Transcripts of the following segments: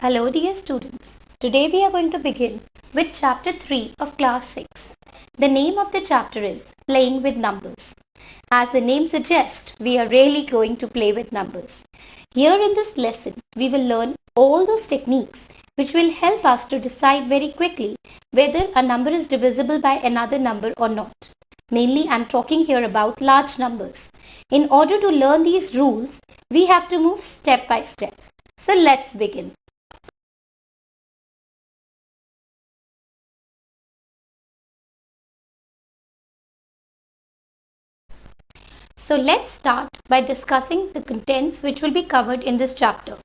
Hello dear students. Today we are going to begin with chapter 3 of class 6. The name of the chapter is Playing with Numbers. As the name suggests, we are really going to play with numbers. Here in this lesson, we will learn all those techniques which will help us to decide very quickly whether a number is divisible by another number or not. Mainly, I'm talking here about large numbers. In order to learn these rules, we have to move step by step. So let's begin. So let's start by discussing the contents which will be covered in this chapter.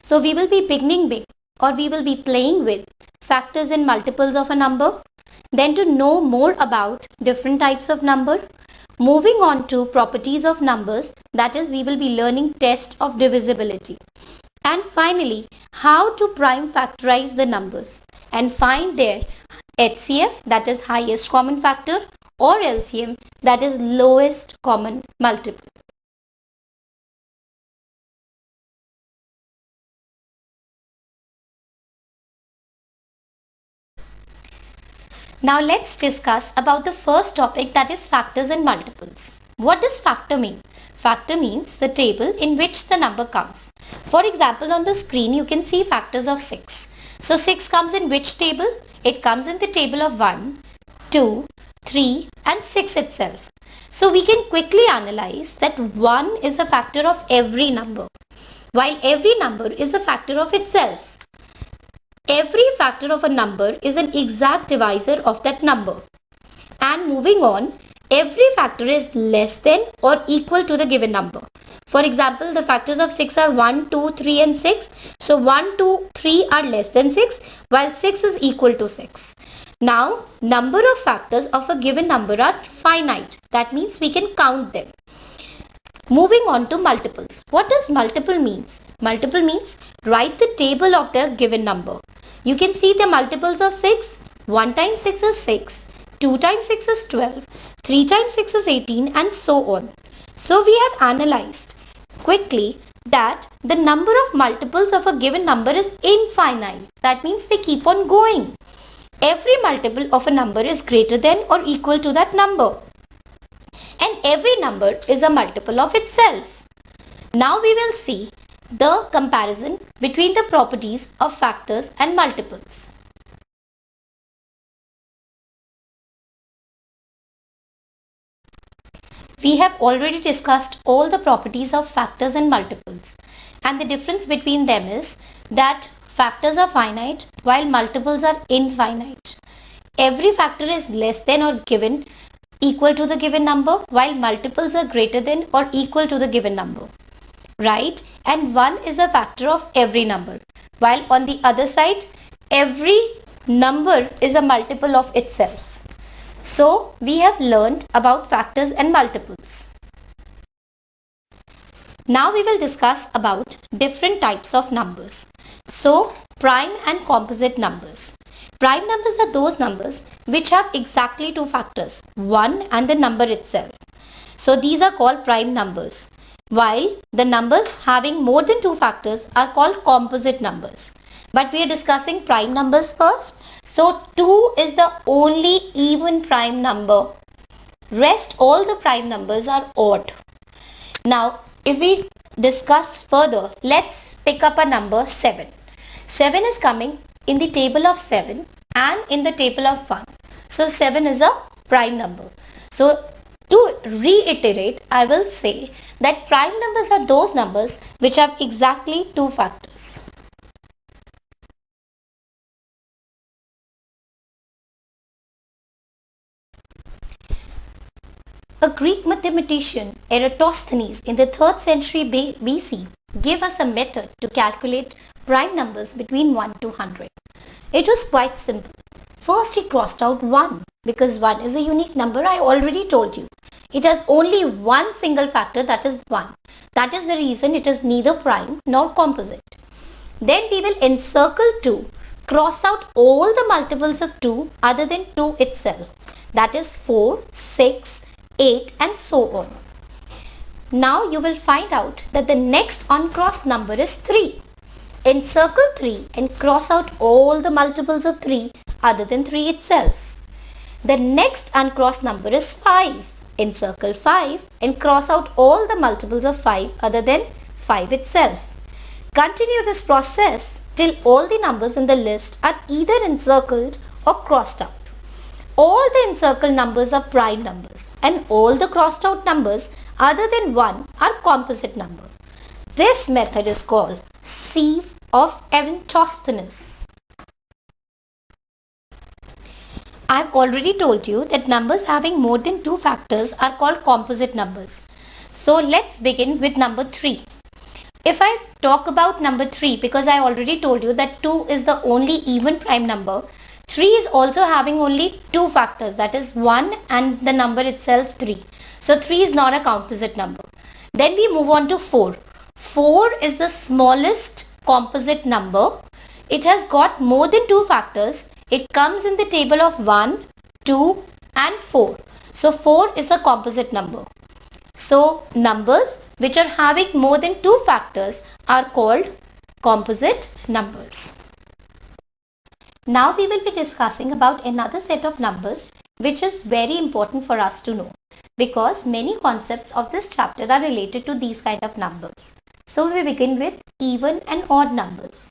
So we will be beginning with or we will be playing with factors and multiples of a number. Then to know more about different types of number. Moving on to properties of numbers, that is we will be learning test of divisibility. And finally, how to prime factorize the numbers and find their HCF, that is highest common factor, or LCM, that is lowest common multiple. Now let's discuss about the first topic, that is factors and multiples. What does factor mean? Factor means the table in which the number comes. For example, on the screen you can see factors of 6. So 6 comes in which table? It comes in the table of 1, 2, 3 and 6 itself. So we can quickly analyze that 1 is a factor of every number, while every number is a factor of itself. Every factor of a number is an exact divisor of that number. And moving on, every factor is less than or equal to the given number. For example, the factors of 6 are 1, 2, 3 and 6. So 1, 2, 3 are less than 6 while 6 is equal to 6. Now, number of factors of a given number are finite. That means we can count them. Moving on to multiples. What does multiple means? Multiple means write the table of the given number. You can see the multiples of 6. 1 times 6 is 6. 2 times 6 is 12. 3 times 6 is 18 and so on. So we have analyzed quickly that the number of multiples of a given number is infinite. That means they keep on going. Every multiple of a number is greater than or equal to that number. And every number is a multiple of itself. Now we will see the comparison between the properties of factors and multiples. We have already discussed all the properties of factors and multiples, and the difference between them is that factors are finite while multiples are infinite. Every factor is less than or given equal to the given number while multiples are greater than or equal to the given number. Right? And 1 is a factor of every number, while on the other side every number is a multiple of itself. So we have learned about factors and multiples. Now we will discuss about different types of numbers. So prime and composite numbers. Prime numbers are those numbers which have exactly two factors, 1 and the number itself. So these are called prime numbers, while the numbers having more than two factors are called composite numbers. But we are discussing prime numbers first. So 2 is the only even prime number. Rest all the prime numbers are odd. Now if we discuss further, let's pick up a number 7. 7 is coming in the table of 7 and in the table of 1. So 7 is a prime number. So to reiterate, I will say that prime numbers are those numbers which have exactly two factors. A Greek mathematician, Eratosthenes, in the 3rd century BC, gave us a method to calculate prime numbers between 1 to 100. It was quite simple. First he crossed out 1 because 1 is a unique number, I already told you. It has only one single factor, that is 1. That is the reason it is neither prime nor composite. Then we will encircle 2, cross out all the multiples of 2 other than 2 itself. That is 4, 6, 8 and so on. Now you will find out that the next uncrossed number is 3. Encircle 3 and cross out all the multiples of 3 other than 3 itself. The next uncrossed number is 5. Encircle 5 and cross out all the multiples of 5 other than 5 itself. Continue this process till all the numbers in the list are either encircled or crossed out. All the encircled numbers are prime numbers and all the crossed out numbers other than 1 are composite numbers. This method is called sieve of Eratosthenes. I have already told you that numbers having more than 2 factors are called composite numbers. So let's begin with number 3. If I talk about number 3, because I already told you that 2 is the only even prime number, 3 is also having only 2 factors, that is 1 and the number itself 3. So 3 is not a composite number. Then we move on to 4. 4 is the smallest composite number. It has got more than 2 factors. It comes in the table of 1, 2 and 4. So 4 is a composite number. So numbers which are having more than 2 factors are called composite numbers. Now we will be discussing about another set of numbers which is very important for us to know, because many concepts of this chapter are related to these kind of numbers. So we begin with even and odd numbers.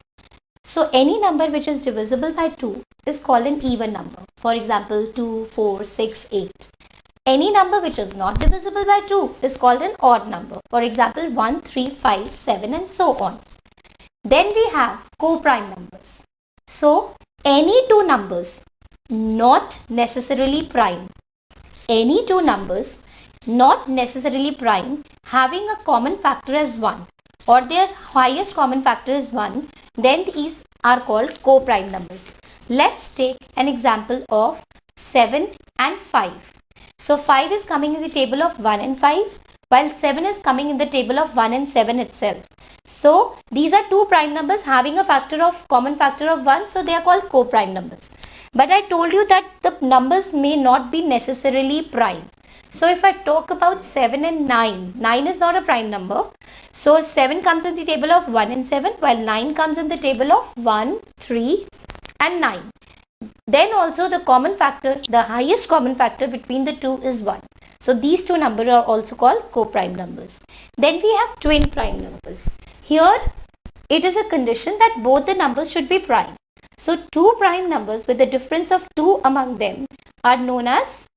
So any number which is divisible by 2 is called an even number. For example, 2, 4, 6, 8. Any number which is not divisible by 2 is called an odd number. For example, 1, 3, 5, 7 and so on. Then we have co-prime numbers. So any two numbers not necessarily prime. Any two numbers not necessarily prime having a common factor as 1 or their highest common factor is 1, then these are called co-prime numbers. Let's take an example of 7 and 5. So 5 is coming in the table of 1 and 5, while 7 is coming in the table of 1 and 7 itself. So these are two prime numbers having a common factor of 1, so they are called co-prime numbers. But I told you that the numbers may not be necessarily prime. So if I talk about 7 and 9, 9 is not a prime number. So 7 comes in the table of 1 and 7, while 9 comes in the table of 1, 3 and 9. Then also the common factor, the highest common factor between the two is 1. So these two numbers are also called co-prime numbers. Then we have twin prime numbers. Here it is a condition that both the numbers should be prime. So two prime numbers with a difference of 2 among them are known as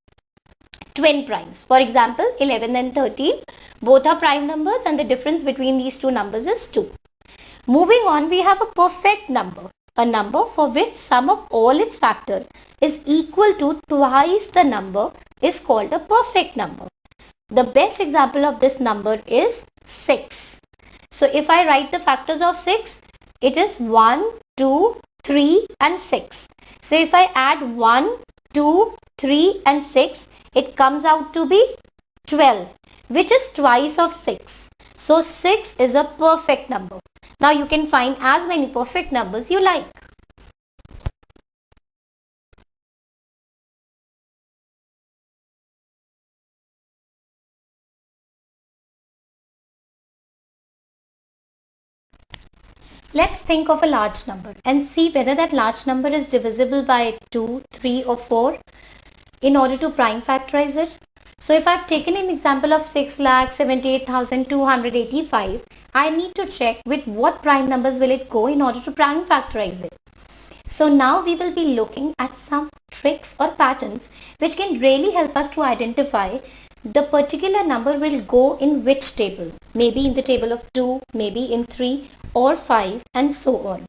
twin primes. For example, 11 and 13, both are prime numbers and the difference between these two numbers is 2. Moving on, we have a perfect number. A number for which sum of all its factors is equal to twice the number is called a perfect number. The best example of this number is 6. So if I write the factors of 6, it is 1, 2, 3 and 6. So if I add 1, 2, 3 and 6, it comes out to be 12, which is twice of 6. So 6 is a perfect number. Now you can find as many perfect numbers you like. Let's think of a large number and see whether that large number is divisible by 2, 3 or 4 in order to prime factorize it. So if I've taken an example of 6,78,285, I need to check with what prime numbers will it go in order to prime factorize it. So now we will be looking at some tricks or patterns which can really help us to identify the particular number will go in which table. Maybe in the table of 2, maybe in 3 or 5 and so on.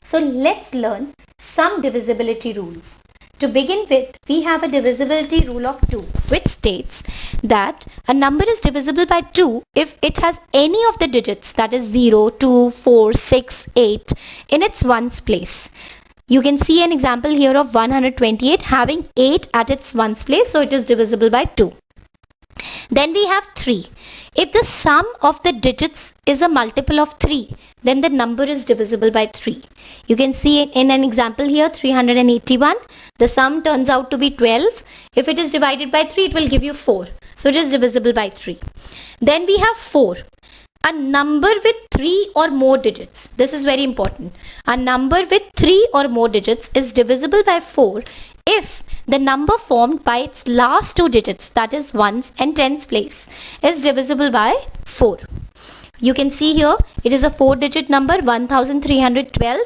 So let's learn some divisibility rules. To begin with, we have a divisibility rule of 2, which states that a number is divisible by 2 if it has any of the digits, that is 0, 2, 4, 6, 8 in its ones place. You can see an example here of 128 having 8 at its ones place, so it is divisible by 2. Then we have 3. If the sum of the digits is a multiple of 3, then the number is divisible by 3. You can see in an example here 381. The sum turns out to be 12. If it is divided by 3, it will give you 4. So it is divisible by 3. Then we have 4. a number with 3 or more digits. This is very important. A number with 3 or more digits is divisible by 4 if the number formed by its last two digits, that is ones and tens place, is divisible by 4. You can see here it is a 4-digit number, 1312.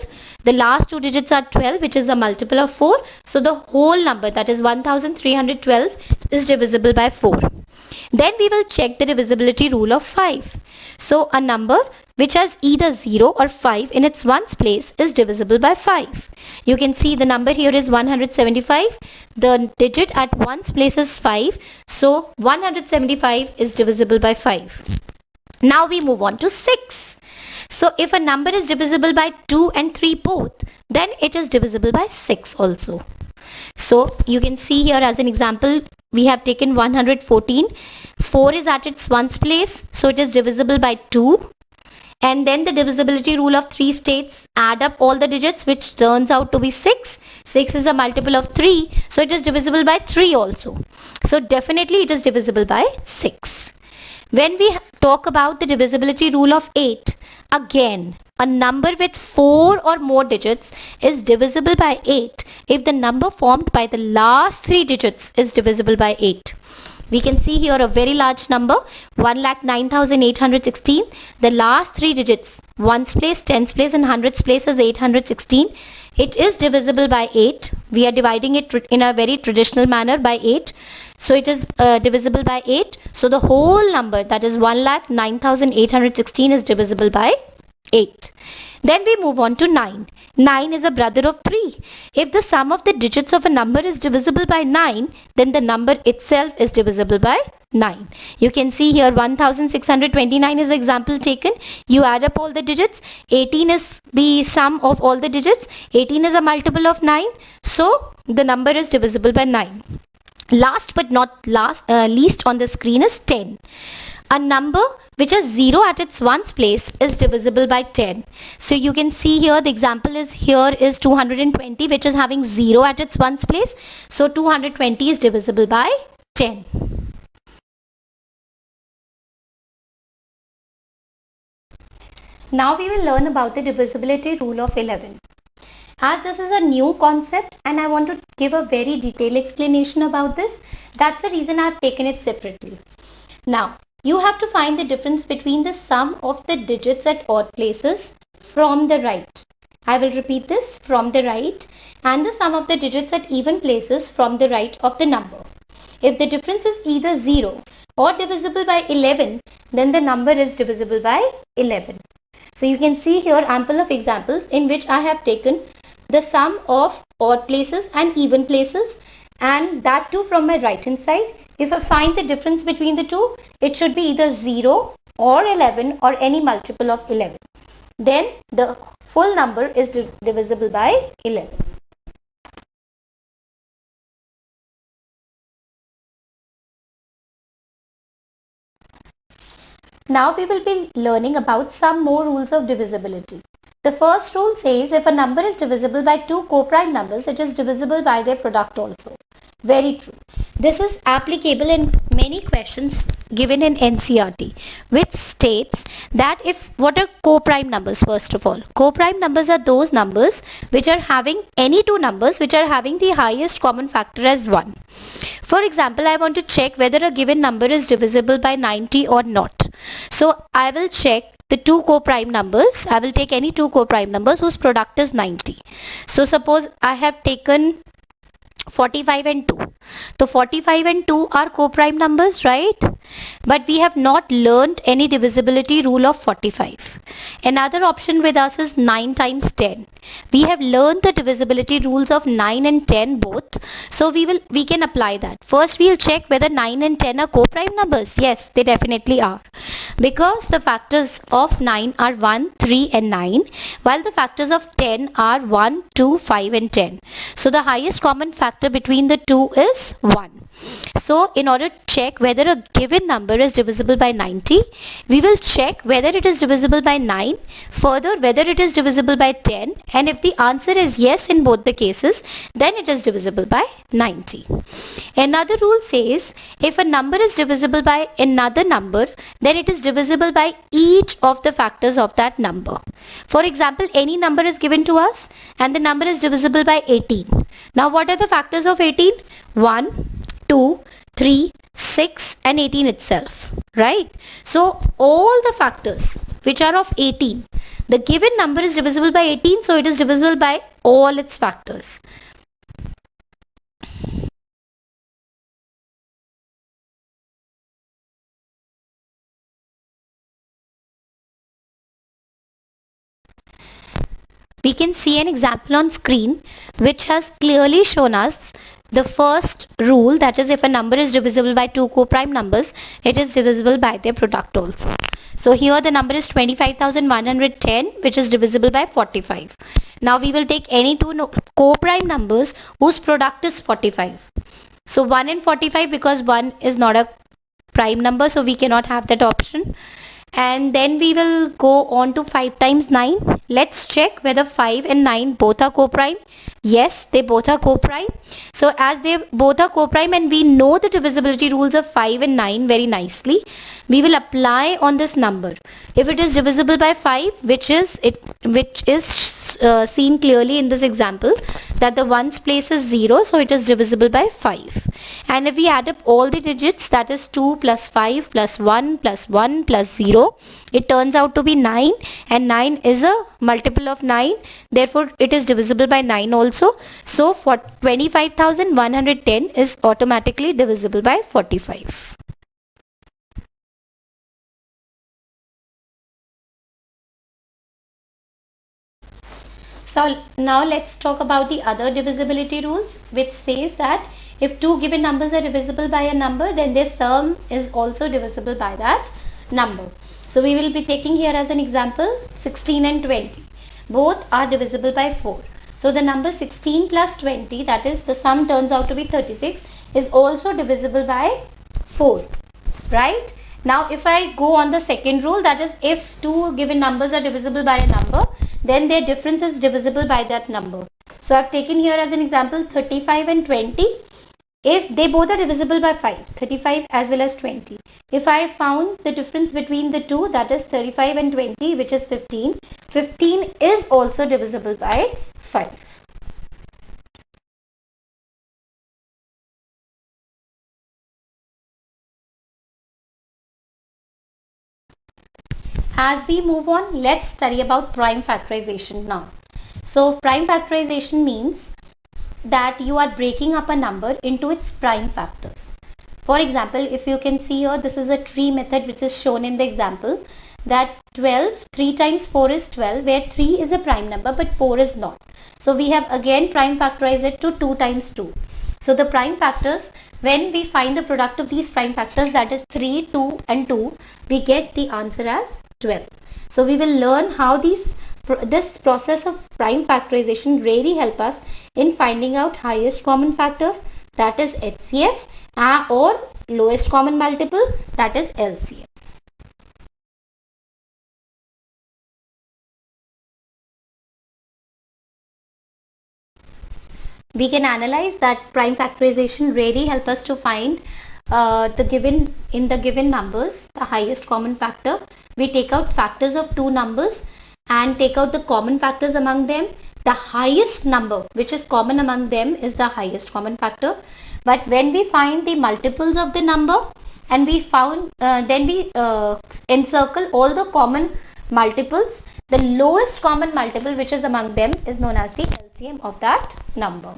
The last two digits are 12, which is a multiple of 4. So the whole number, that is 1312, is divisible by 4. Then we will check the divisibility rule of 5. So a number which has either 0 or 5 in its ones place is divisible by 5. You can see the number here is 175. The digit at ones place is 5. So 175 is divisible by 5. Now we move on to 6. So if a number is divisible by 2 and 3 both, then it is divisible by 6 also. So you can see here as an example, we have taken 114. 4 is at its ones place, so it is divisible by 2. And then the divisibility rule of 3 states, add up all the digits, which turns out to be 6. 6 is a multiple of 3, so it is divisible by 3 also. So definitely it is divisible by 6. When we talk about the divisibility rule of 8, again, a number with 4 or more digits is divisible by 8 if the number formed by the last 3 digits is divisible by 8. We can see here a very large number, 1,09,816. The last 3 digits, ones place, tens place and hundreds place is 816. It is divisible by 8. We are dividing it in a very traditional manner by 8. So it is divisible by 8. So the whole number, that is 1,09,816, is divisible by 8. Then we move on to 9. 9 is a brother of 3. If the sum of the digits of a number is divisible by 9, then the number itself is divisible by 9. You can see here 1629 is the example taken. You add up all the digits. 18 is the sum of all the digits. 18 is a multiple of 9. So the number is divisible by 9. Last but not least on the screen is 10. A number which has 0 at its ones place is divisible by 10. So you can see here the example is 220, which is having 0 at its ones place. So 220 is divisible by 10. Now we will learn about the divisibility rule of 11. As this is a new concept and I want to give a very detailed explanation about this, that's the reason I have taken it separately. Now, you have to find the difference between the sum of the digits at odd places from the right. I will repeat this, from the right, and the sum of the digits at even places from the right of the number. If the difference is either 0 or divisible by 11, then the number is divisible by 11. So you can see here ample of examples in which I have taken the sum of odd places and even places, and that too from my right hand side. If I find the difference between the two, it should be either 0 or 11 or any multiple of 11. Then the full number is divisible by 11. Now we will be learning about some more rules of divisibility. The first rule says if a number is divisible by two co-prime numbers, it is divisible by their product also. Very true. This is applicable in many questions given in NCERT, which states that what are co-prime numbers first of all? Co-prime numbers are those numbers which are having any two numbers which are having the highest common factor as 1. For example, I want to check whether a given number is divisible by 90 or not. So I will check the two co-prime numbers. I will take any two co-prime numbers whose product is 90. So suppose I have taken 45 and 2. So 45 and 2 are co-prime numbers, right? But we have not learned any divisibility rule of 45. Another option with us is 9 times 10. We have learned the divisibility rules of 9 and 10 both. So we can apply that. First we will check whether 9 and 10 are co-prime numbers. Yes, they definitely are. Because the factors of 9 are 1, 3 and 9, while the factors of 10 are 1, 2, 5 and 10. So the highest common factor between the two is 1. So in order to check whether a given number is divisible by 90, we will check whether it is divisible by 9, further whether it is divisible by 10, and if the answer is yes in both the cases, then it is divisible by 90. Another rule says if a number is divisible by another number, then it is divisible by each of the factors of that number. For example, any number is given to us and the number is divisible by 18. Now what are the factors of 18? 1, 2, 3, 6 and 18 itself, right? So all the factors which are of 18, the given number is divisible by 18, so it is divisible by all its factors. We can see an example on screen which has clearly shown us the first rule, that is if a number is divisible by two co-prime numbers, it is divisible by their product also. So here the number is 25,110 which is divisible by 45. Now we will take any two co-prime numbers whose product is 45. So 1 and 45, because 1 is not a prime number, so we cannot have that option. And then we will go on to 5 times 9. Let's check whether 5 and 9 both are co-prime. Yes, they both are co-prime. So as they both are co-prime and we know the divisibility rules of 5 and 9 very nicely, we will apply on this number. If it is divisible by 5, which is seen clearly in this example, that the ones place is 0, so it is divisible by 5. And if we add up all the digits, that is 2 plus 5 plus 1 plus 1 plus 0, it turns out to be 9, and 9 is a multiple of 9, therefore it is divisible by 9 also. So for 25,110 is automatically divisible by 45. So now let's talk about the other divisibility rules, which says that if two given numbers are divisible by a number, then their sum is also divisible by that number. So we will be taking here as an example 16 and 20. Both are divisible by 4. So the number 16 plus 20, that is the sum turns out to be 36, is also divisible by 4, right? Now if I go on the second rule, that is if two given numbers are divisible by a number, then their difference is divisible by that number. So I've taken here as an example 35 and 20. If they both are divisible by 5, 35 as well as 20. If I found the difference between the two, that is 35 and 20, which is 15, 15 is also divisible by 5. As we move on, let's study about prime factorization now. So prime factorization means that you are breaking up a number into its prime factors. For example, if you can see here, this is a tree method which is shown in the example, that 12, 3 times 4 is 12, where 3 is a prime number but 4 is not. So we have again prime factorized it to 2 times 2. So the prime factors, when we find the product of these prime factors, that is 3, 2 and 2, we get the answer as 12. So we will learn how this process of prime factorization really help us in finding out highest common factor, that is HCF, or lowest common multiple, that is LCM. We can analyze that prime factorization really help us to find in the given numbers the highest common factor. We take out factors of two numbers and take out the common factors among them. The highest number which is common among them is the highest common factor. But when we find the multiples of the number and we found then we encircle all the common multiples, the lowest common multiple which is among them is known as the LCM of that number.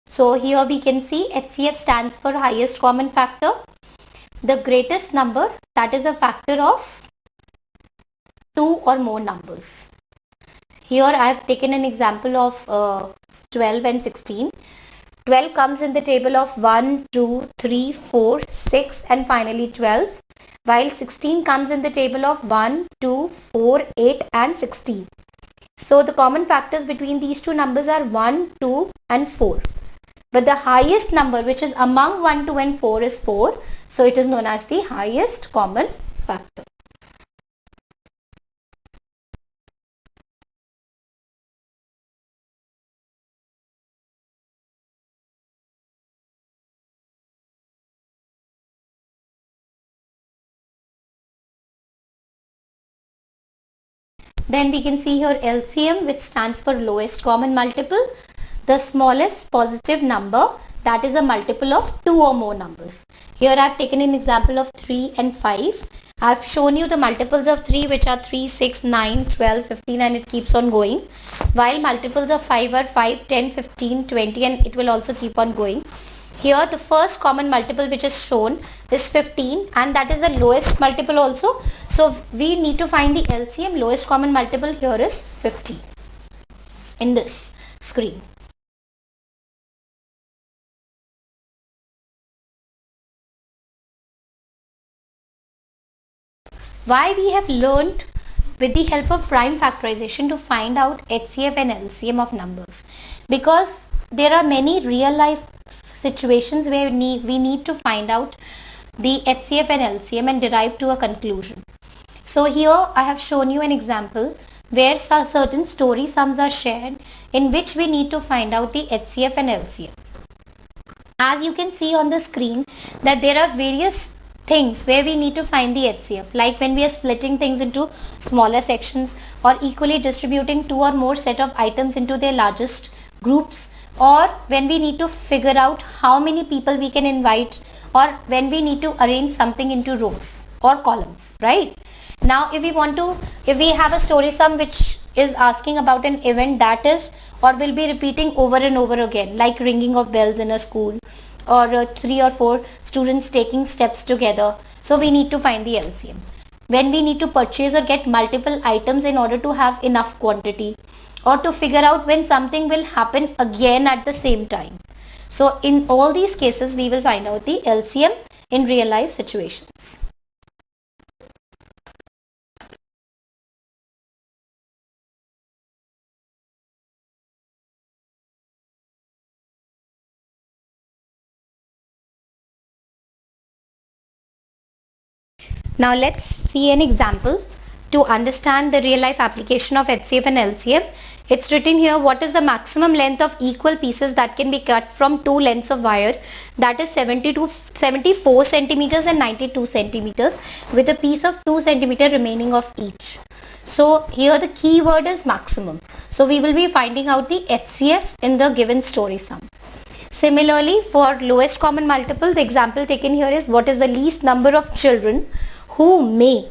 So here we can see HCF stands for highest common factor. The greatest number, that is a factor of 2 or more numbers. Here I have taken an example of 12 and 16. 12 comes in the table of 1, 2, 3, 4, 6 and finally 12. while 16 comes in the table of 1, 2, 4, 8 and 16. So the common factors between these two numbers are 1, 2 and 4. But the highest number which is among 1, 2 and 4 is 4. So it is known as the highest common factor. Then we can see here LCM, which stands for lowest common multiple. The smallest positive number that is a multiple of 2 or more numbers. Here I have taken an example of 3 and 5. I have shown you the multiples of 3, which are 3, 6, 9, 12, 15 and it keeps on going. While multiples of 5 are 5, 10, 15, 20 and it will also keep on going. Here the first common multiple which is shown is 15 and that is the lowest multiple also. So we need to find the LCM. Lowest common multiple here is 50 in this screen. Why we have learned with the help of prime factorization to find out HCF and LCM of numbers, because there are many real life situations where we need to find out the HCF and LCM and derive to a conclusion. So here I have shown you an example where certain story sums are shared in which we need to find out the HCF and LCM. As you can see on the screen that there are various things where we need to find the HCF, like when we are splitting things into smaller sections or equally distributing two or more set of items into their largest groups, or when we need to figure out how many people we can invite, or when we need to arrange something into rows or columns, right? Now if we have a story sum which is asking about an event that is or will be repeating over and over again, like ringing of bells in a school, or 3 or 4 students taking steps together. So we need to find the LCM. When we need to purchase or get multiple items in order to have enough quantity, or to figure out when something will happen again at the same time. So in all these cases we will find out the LCM in real life situations. Now let's see an example to understand the real life application of HCF and LCM. It's written here, what is the maximum length of equal pieces that can be cut from two lengths of wire, that is 74 centimeters and 92 centimeters, with a piece of 2 centimeter remaining of each. So here the key word is maximum. So we will be finding out the HCF in the given story sum. Similarly, for lowest common multiple, the example taken here is what is the least number of children who may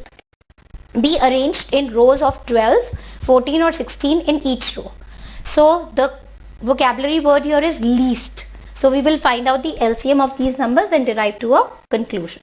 be arranged in rows of 12, 14 or 16 in each row. So the vocabulary word here is least. So we will find out the LCM of these numbers and derive to a conclusion.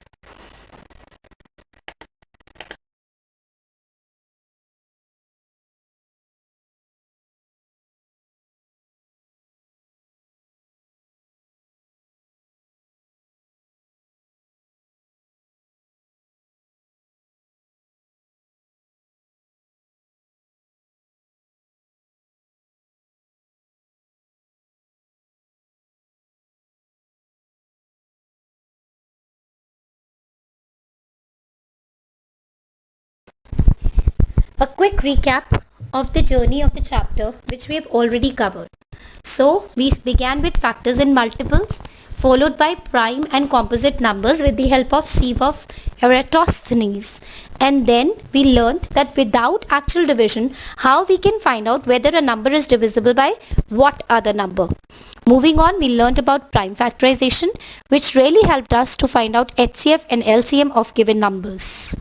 A quick recap of the journey of the chapter which we have already covered. So we began with factors and multiples, followed by prime and composite numbers with the help of sieve of Eratosthenes, and then we learned that without actual division how we can find out whether a number is divisible by what other number. Moving on, we learned about prime factorization, which really helped us to find out HCF and LCM of given numbers.